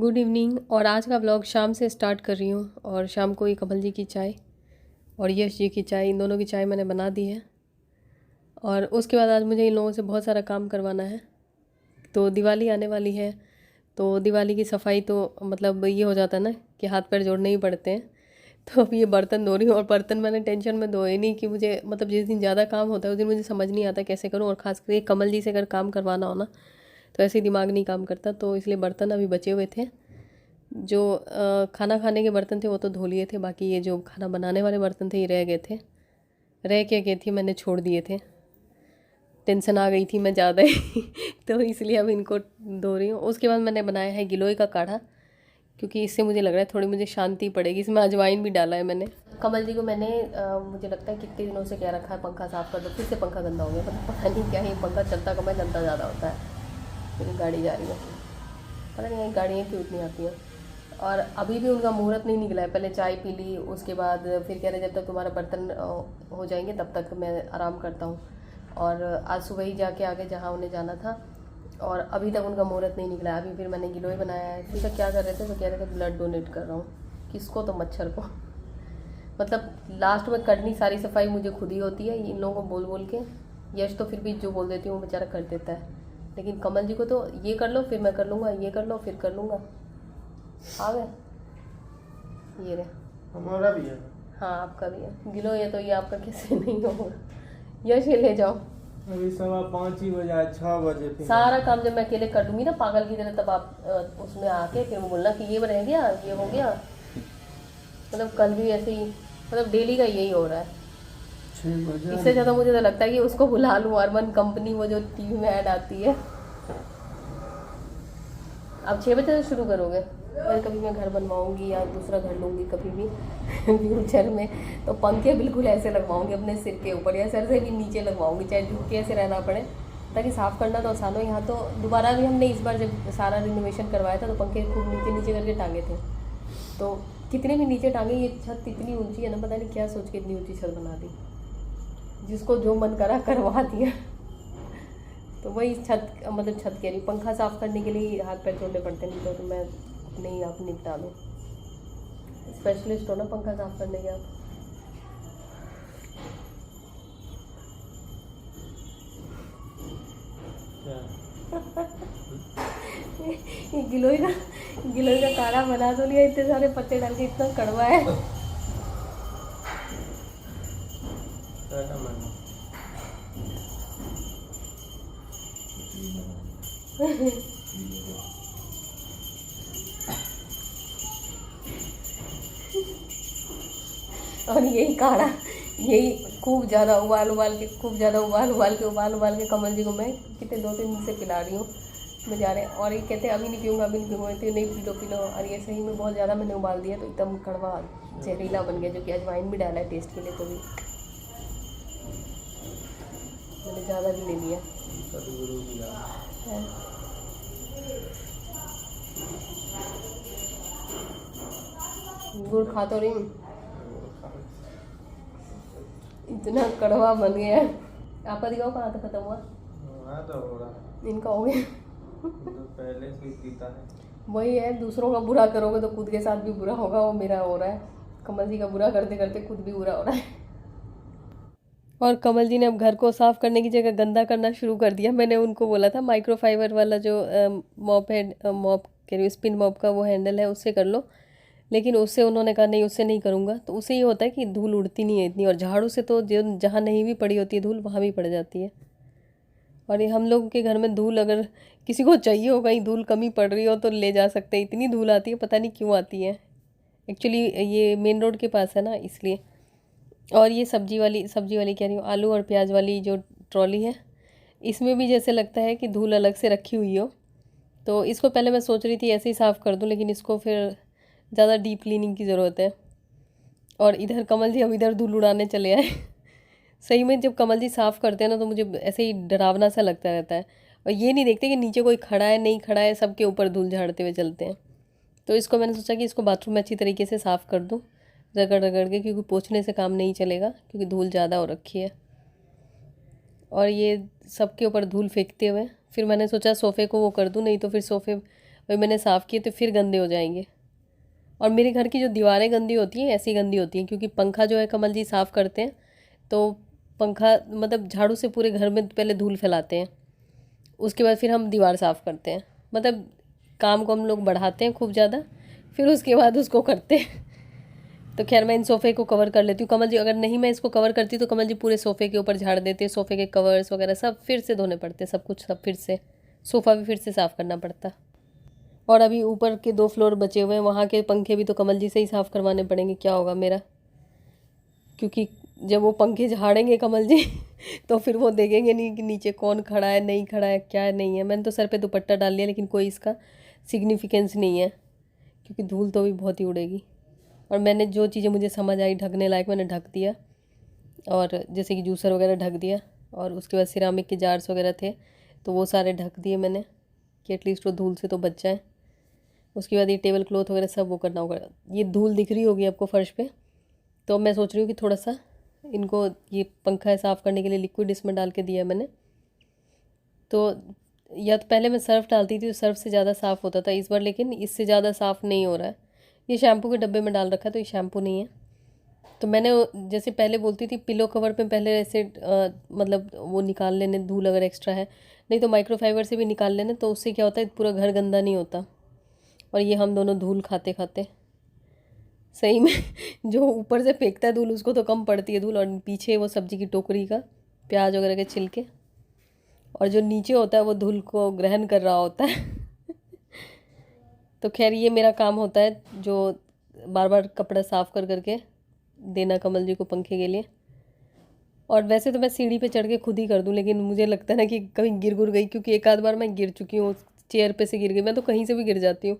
Good evening. और आज का व्लॉग शाम से स्टार्ट कर रही हूँ। और शाम को ये कमल जी की चाय और यश जी की चाय, इन दोनों की चाय मैंने बना दी है। और उसके बाद आज मुझे इन लोगों से बहुत सारा काम करवाना है। तो दिवाली आने वाली है, तो दिवाली की सफाई तो मतलब ये हो जाता है ना कि हाथ पैर जोड़ने ही पड़ते हैं। तो अब ये बर्तन धो रही हूँ, और बर्तन मैंने टेंशन में धोए नहीं कि मुझे मतलब जिस दिन ज़्यादा काम होता है उस दिन मुझे समझ नहीं आता कैसे करूँ। और ख़ास करके कमल जी से अगर काम करवाना हो ना तो ऐसे ही दिमाग नहीं काम करता। तो इसलिए बर्तन अभी बचे हुए थे, जो खाना खाने के बर्तन थे वो तो धो लिए थे, बाकी ये जो खाना बनाने वाले बर्तन थे ये रह गए थे। रह के गए थी, मैंने छोड़ दिए थे, टेंशन आ गई थी मैं ज़्यादा ही तो इसलिए अब इनको धो रही हूँ। उसके बाद मैंने बनाया है गिलोय का काढ़ा, क्योंकि इससे मुझे लग रहा है थोड़ी मुझे शांति पड़ेगी। इसमें अजवाइन भी डाला है मैंने। कमल जी को मैंने मुझे लगता है कितने दिनों से कह रखा है पंखा साफ़ कर दो, फिर से पंखा गंदा हो गया। पता नहीं क्या है, पंखा चलता कम है गंदा ज़्यादा होता है। मेरी गाड़ी जा रही है, पता नहीं गाड़ियाँ क्यों इतनी आती हैं। और अभी भी उनका मुहूर्त नहीं निकला है। पहले चाय पी ली, उसके बाद फिर कह रहे जब तक तुम्हारा बर्तन हो जाएंगे तब तक मैं आराम करता हूँ। और आज सुबह ही जाके आगे जहाँ उन्हें जाना था, और अभी तक उनका मुहूर्त नहीं निकला। अभी फिर मैंने गिलोय बनाया है। फिर क्या कर रहे थे तो कह रहे थे ब्लड डोनेट कर रहा हूँ। किसको? तो मच्छर को। मतलब लास्ट में करनी सारी सफाई मुझे खुद ही होती है इन लोगों को बोल बोल के। यश तो फिर भी जो बोल देती हूँ वो बेचारा कर देता है, लेकिन कमल जी को तो ये कर लो फिर मैं कर लूँगा, ये कर लो फिर कर लूँगा। आ गए ये रे, हमारा भी है। हाँ आपका भी है। गिलो ये तो ये आपका कैसे नहीं होगा। यश ये ले जाओ। अभी 5:15 ही बजा, 6 बजे फिर सारा काम जब मैं अकेले कर दूंगी ना पागल की तरह, तब आप उसमें आके फिर वो बोलना कि ये रह गया, ये हो गया। मतलब कल भी ऐसे ही, मतलब डेली का यही हो रहा है। 6 बजे। इससे ज़्यादा मुझे तो लगता है कि उसको बुला लूँ, अर्बन कंपनी वो जो टीवी में ऐड आती है। अब 6 बजे से शुरू करोगे? और कभी मैं घर बनवाऊंगी या दूसरा घर लूँगी कभी भी फ्यूचर में, तो पंखे बिल्कुल ऐसे लगवाऊंगी अपने सिर के ऊपर, या सर से भी नीचे लगवाऊंगी, चाहे झुक के ऐसे रहना पड़े, ताकि साफ़ करना तो आसान हो। यहाँ तो दोबारा भी हमने इस बार जब सारा रिनोवेशन करवाया था तो पंखे खूब नीचे नीचे करके टांगे थे। तो कितने भी नीचे टांगे, ये छत इतनी ऊंची है ना, पता नहीं क्या सोच के इतनी ऊंची छत बना दी। जिसको जो मन करा करवा दिया। तो वही छत, मतलब छत कह रही, पंखा साफ़ करने के लिए हाथ पैर छोड़ने पड़ते, नहीं तो मैं अपने ही आप निपटा लूँ। स्पेशलिस्ट हो ना पंखा साफ़ करने के आप। ये गिलोय का काढ़ा बना तो लिया, इतने सारे पत्ते डाल के, इतना कड़वा है। और यही काढ़ा, यही खूब ज़्यादा उबाल उबाल के कमल जी को मैं कितने 2-3 दिन से पिला रही हूँ बेचारे। और ये कहते हैं अभी नहीं पीऊँगा, अभी नहीं पीऊँगा, तो नहीं पी लो। और ये सही में बहुत ज़्यादा मैंने उबाल दिया तो एकदम कड़वा जहरीला बन गया, जो कि अजवाइन भी डाला है टेस्ट के लिए, तो भी मैंने ज़्यादा भी ले लिया है। गुड़ खा तो रही हूँ, इतना कड़वा बन गया है। आपका दिखाओ कहाँ तक खत्म हुआ? तो हो रहा, इनका हो गया। तो पहले से ही पीता है। वही है, दूसरों का बुरा करोगे तो खुद के साथ भी बुरा होगा। वो मेरा हो रहा है, कमल जी का बुरा करते करते खुद भी बुरा हो रहा है। और कमल जी ने अब घर को साफ़ करने की जगह गंदा करना शुरू कर दिया। मैंने उनको बोला था माइक्रोफाइबर वाला जो मॉप है, मॉप कह रही हूँ, स्पिन मॉप का वो हैंडल है, उससे कर लो। लेकिन उससे उन्होंने कहा नहीं, उससे नहीं करूँगा। तो उससे ये होता है कि धूल उड़ती नहीं है इतनी, और झाड़ू से तो जो जहाँ नहीं भी पड़ी होती है धूल वहाँ भी पड़ जाती है। और ये हम लोग के घर में धूल, अगर किसी को चाहिए हो कहीं धूल कमी पड़ रही हो तो ले जा सकते हैं। इतनी धूल आती है, पता नहीं क्यों आती है। एक्चुअली ये मेन रोड के पास है ना, इसलिए। और ये सब्जी वाली कह रही हूँ, आलू और प्याज वाली जो ट्रॉली है, इसमें भी जैसे लगता है कि धूल अलग से रखी हुई हो। तो इसको पहले मैं सोच रही थी ऐसे ही साफ़ कर दूँ, लेकिन इसको फिर ज़्यादा डीप क्लीनिंग की ज़रूरत है। और इधर कमल जी अब इधर धूल उड़ाने चले आए। सही में जब कमल जी साफ़ करते हैं ना तो मुझे ऐसे ही डरावना सा लगता रहता है। और ये नहीं देखते कि नीचे कोई खड़ा है नहीं खड़ा है, सबके ऊपर धूल झाड़ते हुए चलते हैं। तो इसको मैंने सोचा कि इसको बाथरूम में अच्छी तरीके से साफ़ कर दूँ, रगड़ रगड़ के, क्योंकि पोंछने से काम नहीं चलेगा, क्योंकि धूल ज़्यादा हो रखी है। और ये सबके ऊपर धूल फेंकते हुए फिर मैंने सोचा सोफ़े को वो कर दूँ, नहीं तो फिर सोफ़े तो मैंने साफ़ किए तो फिर गंदे हो जाएंगे। और मेरे घर की जो दीवारें गंदी होती हैं ऐसी गंदी होती हैं, क्योंकि पंखा जो है कमल जी साफ़ करते हैं तो पंखा मतलब झाड़ू से पूरे घर में पहले धूल फैलाते हैं, उसके बाद फिर हम दीवार साफ़ करते हैं। मतलब काम को हम लोग बढ़ाते हैं खूब ज़्यादा, फिर उसके बाद उसको करते हैं। तो खैर मैं इन सोफ़े को कवर कर लेती हूँ। कमल जी अगर नहीं मैं इसको कवर करती तो कमल जी पूरे सोफ़े के ऊपर झाड़ देते, सोफ़े के कवर्स वगैरह सब फिर से धोने पड़ते, सब कुछ सब फिर से, सोफ़ा भी फिर से साफ़ करना पड़ता। और अभी ऊपर के 2 फ्लोर बचे हुए हैं, वहाँ के पंखे भी तो कमल जी से ही साफ़ करवाने पड़ेंगे। क्या होगा मेरा, क्योंकि जब वो पंखे झाड़ेंगे कमल जी तो फिर वो देखेंगे नहीं कि नीचे कौन खड़ा है, नहीं खड़ा है, क्या नहीं है। मैंने तो सर पे दुपट्टा डाल लिया, लेकिन कोई इसका सिग्निफिकेंस नहीं है, क्योंकि धूल तो भी बहुत ही उड़ेगी। और मैंने जो चीज़ें मुझे समझ आई ढकने लायक मैंने ढक दिया, और जैसे कि जूसर वगैरह ढक दिया, और उसके बाद सिरामिक के जार्स वगैरह थे तो वो सारे ढक दिए मैंने, कि एटलीस्ट वो धूल से तो बच जाए। उसके बाद ये टेबल क्लॉथ वगैरह सब वो करना होगा। ये धूल दिख रही होगी आपको फर्श पे, तो मैं सोच रही हूँ कि थोड़ा सा इनको, ये पंखा साफ़ करने के लिए लिक्विड इसमें डाल के दिया मैंने। तो या तो पहले मैं सर्फ़ डालती थी तो सर्फ़ से ज़्यादा साफ़ होता था इस बार, लेकिन इससे ज़्यादा साफ़ नहीं हो रहा है। ये शैम्पू के डब्बे में डाल रखा है तो ये शैम्पू नहीं है। तो मैंने जैसे पहले बोलती थी पिलो कवर पे पहले ऐसे मतलब वो निकाल लेने धूल अगर एक्स्ट्रा है, नहीं तो माइक्रोफाइबर से भी निकाल लेने, तो उससे क्या होता है पूरा घर गंदा नहीं होता। और ये हम दोनों धूल खाते खाते सही में जो ऊपर से फेंकता है धूल उसको तो कम पड़ती है धूल, और पीछे वो सब्जी की टोकरी का प्याज वगैरह के छिलके, और जो नीचे होता है वो धूल को ग्रहण कर रहा होता है तो खैर ये मेरा काम होता है, जो बार बार कपड़ा साफ़ कर करके देना कमल जी को पंखे के लिए। और वैसे तो मैं सीढ़ी पे चढ़ के खुद ही कर दूं, लेकिन मुझे लगता है ना कि कहीं गिर गई, क्योंकि एक आध बार मैं गिर चुकी हूँ, चेयर पे से गिर गई। मैं तो कहीं से भी गिर जाती हूँ।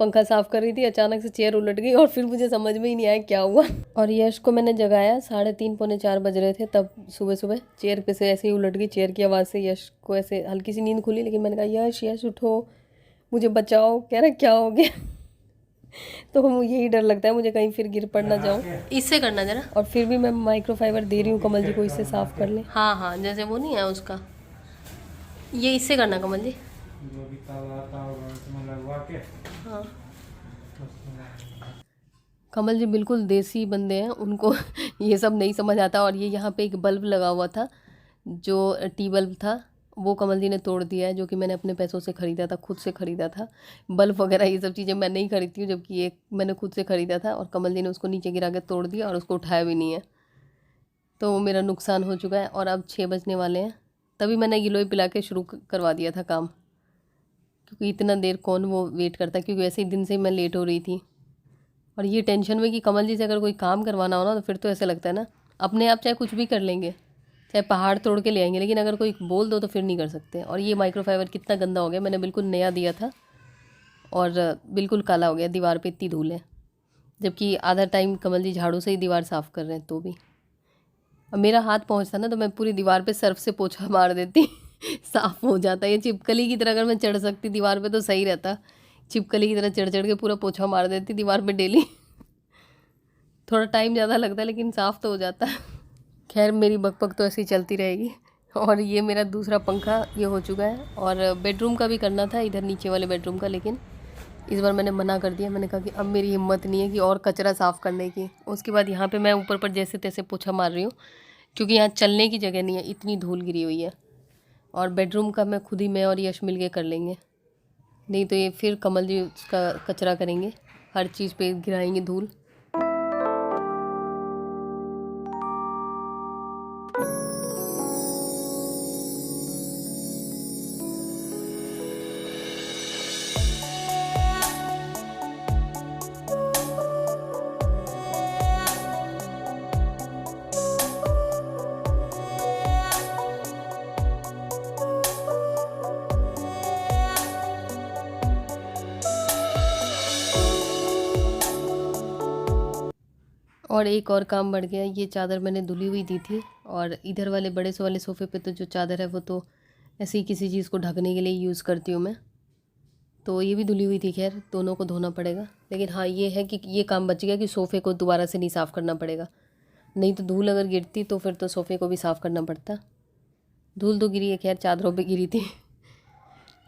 पंखा साफ़ कर रही थी, अचानक से चेयर उलट गई और फिर मुझे समझ में ही नहीं आया क्या हुआ। और यश को मैंने जगाया, 3:30 पौने 4 बज रहे थे तब सुबह सुबह, चेयर पे से ऐसे ही उलट गई। चेयर की आवाज़ से यश को ऐसे हल्की सी नींद खुली, लेकिन मैंने कहा यश यश उठो, मुझे बचाओ। कह रहा क्या हो गया तो यही डर लगता है मुझे कहीं फिर गिर पड़ ना जाऊँ। इससे करना जरा। और फिर भी मैं माइक्रोफाइबर दे रही हूँ कमल जी को, इससे साफ़ कर ले। हाँ हाँ, जैसे वो नहीं है उसका, ये इससे करना कमल जी। जो भी ताला आता होगा उसमें लगवा के। हाँ कमल जी बिल्कुल देसी बंदे हैं, उनको ये सब नहीं समझ आता। और ये यहाँ पे एक बल्ब लगा हुआ था, जो टी बल्ब था, वो कमल जी ने तोड़ दिया है, जो कि मैंने अपने पैसों से ख़रीदा था, खुद से ख़रीदा था। बल्ब वगैरह ये सब चीज़ें मैं नहीं खरीदती हूँ, जबकि ये मैंने खुद से ख़रीदा था, और कमल जी ने उसको नीचे गिरा के तोड़ दिया और उसको उठाया भी नहीं है। तो वो मेरा नुकसान हो चुका है। और अब 6 बजने वाले हैं, तभी मैंने गिलोय पिला के शुरू करवा दिया था काम, क्योंकि इतना देर कौन वो वेट करता, क्योंकि वैसे ही दिन से ही मैं लेट हो रही थी। और ये टेंशन में कि कमल जी से अगर कोई काम करवाना हो ना, तो फिर तो ऐसा लगता है ना अपने आप चाहे कुछ भी कर लेंगे, चाहे पहाड़ तोड़ के ले आएंगे, लेकिन अगर कोई बोल दो तो फिर नहीं कर सकते। और ये माइक्रोफाइबर कितना गंदा हो गया, मैंने बिल्कुल नया दिया था और बिल्कुल काला हो गया, दीवार पे इतनी धूल है, जबकि आधा टाइम कमल जी झाड़ू से ही दीवार साफ़ कर रहे हैं। तो भी अब मेरा हाथ पहुँचता ना तो मैं पूरी दीवार पे सर्फ से पोछा मार देती साफ़ हो जाता। ये छिपकली की तरह अगर मैं चढ़ सकती दीवार पे तो सही रहता, छिपकली की तरह चढ़ चढ़ के पूरा पोछा मार देती दीवार पे डेली थोड़ा टाइम ज़्यादा लगता है लेकिन साफ़ तो हो जाता है। खैर मेरी बकबक तो ऐसे ही चलती रहेगी। और ये मेरा दूसरा पंखा ये हो चुका है, और बेडरूम का भी करना था, इधर नीचे वाले बेडरूम का, लेकिन इस बार मैंने मना कर दिया। मैंने कहा कि अब मेरी हिम्मत नहीं है कि और कचरा साफ़ करने की। उसके बाद यहाँ पे मैं ऊपर पर जैसे तैसे पोछा मार रही हूँ, क्योंकि यहाँ चलने की जगह नहीं है, इतनी धूल गिरी हुई है। और बेडरूम का मैं खुद ही, मैं और यश मिल के कर लेंगे, नहीं तो ये फिर कमल जी उसका कचरा करेंगे, हर चीज़ पे गिराएंगे धूल। और एक और काम बढ़ गया, ये चादर मैंने धुली हुई दी थी, और इधर वाले बड़े से वाले सोफ़े पे तो जो चादर है वो तो ऐसे ही किसी चीज़ को ढकने के लिए यूज़ करती हूँ मैं, तो ये भी धुली हुई थी। खैर दोनों को धोना पड़ेगा, लेकिन हाँ ये है कि ये काम बच गया कि सोफ़े को दोबारा से नहीं साफ़ करना पड़ेगा, नहीं तो धूल अगर गिरती तो फिर तो सोफ़े को भी साफ़ करना पड़ता। धूल तो गिरी है, खैर चादरों पर गिरी थी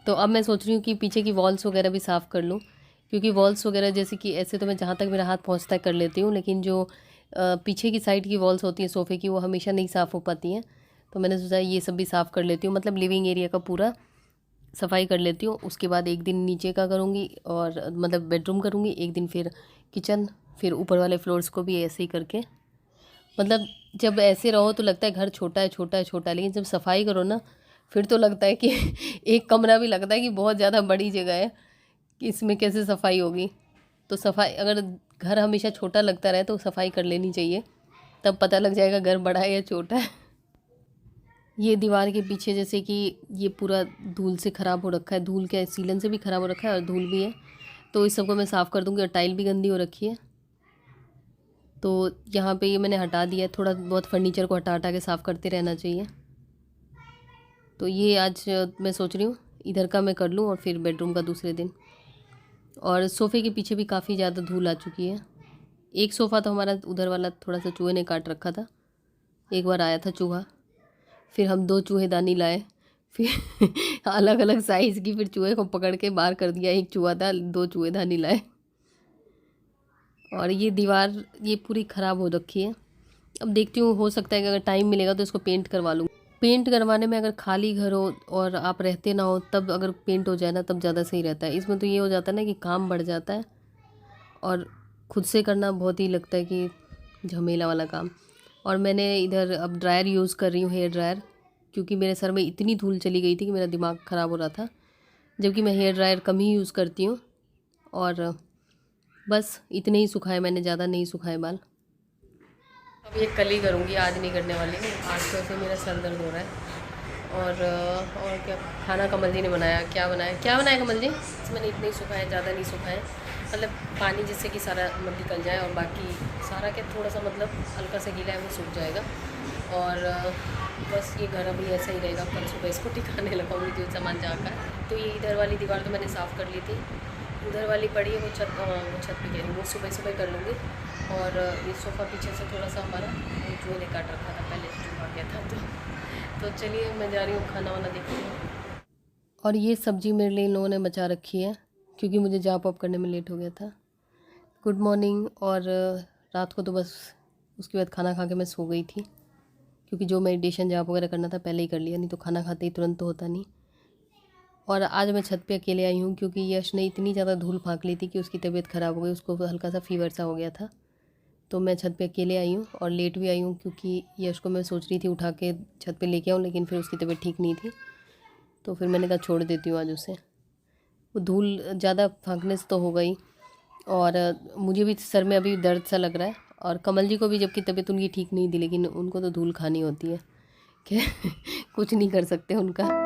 तो अब मैं सोच रही हूँ कि पीछे की वॉल्स वगैरह भी साफ़ कर लूँ, क्योंकि वॉल्स वगैरह जैसे कि ऐसे तो मैं जहाँ तक मेरा हाथ पहुँचता है कर लेती हूँ, लेकिन जो पीछे की साइड की वॉल्स होती हैं सोफ़े की वो हमेशा नहीं साफ़ हो पाती हैं। तो मैंने सोचा ये सब भी साफ़ कर लेती हूँ, मतलब लिविंग एरिया का पूरा सफाई कर लेती हूँ। उसके बाद एक दिन नीचे का करूँगी और मतलब बेडरूम करूँगी, एक दिन फिर किचन, फिर ऊपर वाले फ्लोर्स को भी ऐसे ही करके, मतलब जब ऐसे रहो तो लगता है घर छोटा है छोटा है छोटा है, लेकिन जब सफाई करो ना फिर तो लगता है कि एक कमरा भी लगता है कि बहुत ज़्यादा बड़ी जगह है कि इसमें कैसे सफाई होगी। तो सफाई, अगर घर हमेशा छोटा लगता रहे तो सफाई कर लेनी चाहिए, तब पता लग जाएगा घर बड़ा है या छोटा है। ये दीवार के पीछे जैसे कि ये पूरा धूल से ख़राब हो रखा है, धूल क्या सीलन से भी ख़राब हो रखा है और धूल भी है, तो इस सबको मैं साफ़ कर दूँगी। और टाइल भी गंदी हो रखी है, तो यहाँ पे ये मैंने हटा दिया है। थोड़ा बहुत फर्नीचर को हटा हटा के साफ़ करते रहना चाहिए। तो ये आज मैं सोच रही हूँ इधर का मैं कर लूँ और फिर बेडरूम का दूसरे दिन। और सोफ़े के पीछे भी काफ़ी ज़्यादा धूल आ चुकी है। एक सोफ़ा तो हमारा उधर वाला थोड़ा सा चूहे ने काट रखा था, एक बार आया था चूहा, फिर हम 2 चूहेदानी लाए, फिर अलग अलग साइज़ की, फिर चूहे को पकड़ के बाहर कर दिया। एक चूहा था, 2 चूहेदानी लाए। और ये दीवार ये पूरी ख़राब हो रखी है। अब देखती हूँ, हो सकता है कि अगर टाइम मिलेगा तो इसको पेंट करवा लूँ। पेंट करवाने में अगर खाली घर हो और आप रहते ना हो तब अगर पेंट हो जाए ना तब ज़्यादा सही रहता है। इसमें तो ये हो जाता है ना कि काम बढ़ जाता है और खुद से करना बहुत ही लगता है कि झमेला वाला काम। और मैंने इधर अब ड्रायर यूज़ कर रही हूँ, हेयर ड्रायर, क्योंकि मेरे सर में इतनी धूल चली गई थी कि मेरा दिमाग ख़राब हो रहा था, जबकि मैं हेयर ड्रायर कम ही यूज़ करती हूँ। और बस इतने ही सुखाए मैंने, ज़्यादा नहीं सुखाए बाल। अब ये कल ही करूँगी, आज नहीं करने वाली हूँ। आज तो ऐसे मेरा सर दर्द हो रहा है। और क्या खाना कमल जी ने बनाया, क्या बनाया कमल जी? मैंने इतने ही सुखाए, ज़्यादा नहीं सुखाए, मतलब पानी जिससे कि सारा मत निकल जाए और बाकी सारा क्या थोड़ा सा मतलब हल्का सा गीला है वो सूख जाएगा। और बस ये घर अभी ऐसा ही रहेगा, कल सुबह इसको टिकाने लगाऊंगी जो सामान जहाँ का। तो ये इधर वाली दीवार तो मैंने साफ़ कर ली थी, उधर वाली पड़ी है वो छत पे कह रही हूँ, वो सुबह सुबह कर लूँगी। और ये सोफ़ा पीछे से थोड़ा सा हमारा वो चूहे ने काट रखा था, पहले चूहा गया था। तो चलिए मैं जा रही हूँ खाना वाना देखती हूँ। और ये सब्ज़ी मेरे लिए इन लोगों ने बचा रखी है क्योंकि मुझे जॉब वॉब करने में लेट हो गया था। Good morning. और रात को तो बस उसके बाद खाना खा के मैं सो गई थी, क्योंकि जो मेडिटेशन जॉब वगैरह करना था पहले ही कर लिया, नहीं तो खाना खाते ही तुरंत तो होता नहीं। और आज मैं छत पे अकेले आई हूँ क्योंकि यश ने इतनी ज़्यादा धूल फाँक ली थी कि उसकी तबीयत ख़राब हो गई, उसको हल्का सा फीवर सा हो गया था। तो मैं छत पे अकेले आई हूँ और लेट भी आई हूँ क्योंकि यश को मैं सोच रही थी उठा के छत पे लेके आऊँ, लेकिन फिर उसकी तबीयत ठीक नहीं थी, तो फिर मैंने कहा छोड़ देती हूँ आज उसे। वो धूल ज़्यादा फाँकने से तो हो गई, और मुझे भी सर में अभी दर्द सा लग रहा है। और कमल जी को भी, जबकि तबीयत उनकी ठीक नहीं थी, लेकिन उनको तो धूल खानी होती है, क्या कुछ नहीं कर सकते उनका।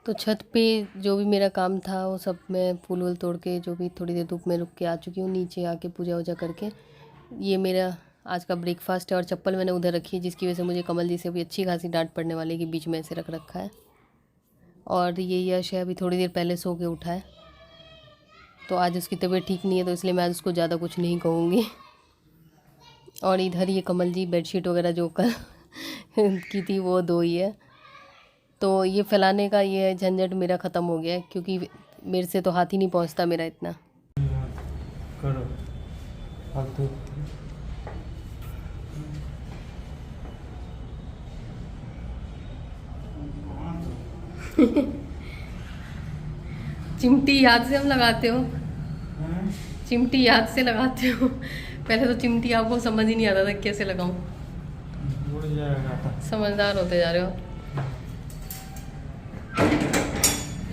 तो छत पे जो भी मेरा काम था वो सब मैं फूल वूल तोड़ के, जो भी थोड़ी देर धूप में रुक के आ चुकी हूँ, नीचे आके पूजा वूजा करके। ये मेरा आज का ब्रेकफास्ट है। और चप्पल मैंने उधर रखी है, जिसकी वजह से मुझे कमल जी से भी अच्छी खासी डांट पड़ने वाली है कि बीच में ऐसे रख रखा है। और ये यश है, अभी थोड़ी देर पहले सो के उठा है, तो आज उसकी तबीयत ठीक नहीं है, तो इसलिए मैं आज उसको ज़्यादा कुछ नहीं कहूँगी। और इधर ये कमल जी बेडशीट वगैरह जो कल की थी वो धोई है, तो ये फैलाने का ये झंझट मेरा ख़त्म हो गया है, क्योंकि मेरे से तो हाथ ही नहीं पहुंचता मेरा इतना। करो फालतू। चिमटी याद से हम लगाते हो, चिमटी याद से लगाते हो। पहले तो चिमटी आपको समझ ही नहीं आता था कैसे लगाऊं। उड़ जाएगा। समझदार होते जा रहे हो।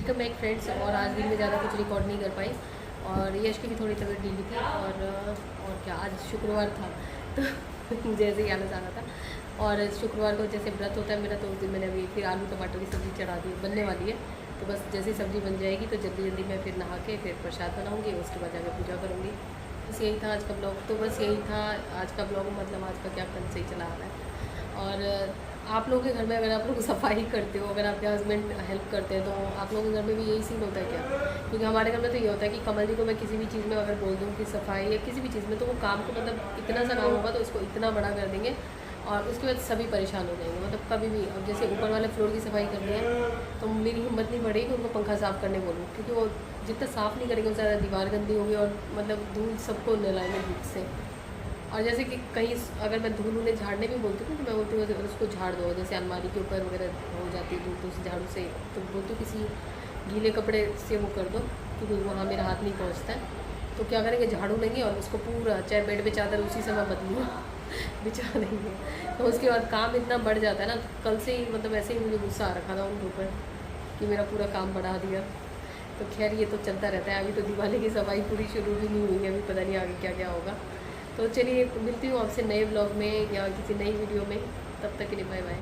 तो मैं एक फ्रेंड्स और आज दिन में ज़्यादा कुछ रिकॉर्ड नहीं कर पाई, और यश की भी थोड़ी तबीयत ढीली थी, और क्या आज शुक्रवार था तो जैसे ही आलस आ रहा था। और शुक्रवार को जैसे व्रत होता है मेरा, तो उस दिन मैंने अभी फिर आलू टमाटर की सब्ज़ी चढ़ा दी, बनने वाली है। तो बस जैसे ही सब्ज़ी बन जाएगी तो जल्दी जल्दी मैं फिर नहा के फिर प्रसाद बनाऊँगी, उसके बाद जाकर पूजा करूँगी। बस यही था आज का ब्लॉग। तो बस यही था आज का ब्लॉग, मतलब आज का क्या कल से ही चला आ रहा है। और आप लोगों के घर में अगर आप लोग सफाई करते हो, अगर आपके हस्बैंड हेल्प करते हैं, तो आप लोगों के घर में भी यही सीन होता है क्या? क्योंकि हमारे घर में तो ये होता है कि कमल जी को मैं किसी भी चीज़ में अगर बोल दूँ कि सफाई या किसी भी चीज़ में, तो वो काम को मतलब इतना सा काम होगा तो उसको इतना बड़ा कर देंगे, और उसके बाद सभी परेशान हो जाएंगे। मतलब कभी भी, अब जैसे ऊपर वाले फ्लोर की सफाई करनी है तो मेरी हिम्मत नहीं बढ़ेगी उनको पंखा साफ़ करने बोलूँ, क्योंकि वो जितना साफ़ नहीं करेंगे उससे ज़्यादा दीवार गंदी होगी, और मतलब धूल सबको नहलाएंगे धूप से। और जैसे कि कहीं अगर मैं धूल उन्हें झाड़ने भी बोलती हूँ तो मैं बोलती हूँ उसको झाड़ दो, जैसे अलमारी के ऊपर वगैरह हो जाती है धूल, तो उस झाड़ू से, तो बोलती हूँ किसी गीले कपड़े से वो कर दो, क्योंकि वहाँ मेरा हाथ नहीं पहुँचता है। तो क्या करेंगे, झाड़ू लेंगे और उसको पूरा, चाहे बेड पे चादर उसी समय बदलूँ बिछा देंगे। तो उसके बाद काम इतना बढ़ जाता है ना। तो कल से ही मतलब ऐसे ही मुझे गुस्सा आ रखा था उनके ऊपर कि मेरा पूरा काम बढ़ा दिया। तो खैर ये तो चलता रहता है। अभी तो दिवाली की सफाई पूरी शुरू भी नहीं हुई है, अभी पता नहीं आगे क्या क्या होगा। तो चलिए मिलती हूँ आपसे नए ब्लॉग में या किसी नई वीडियो में, तब तक के लिए बाय बाय।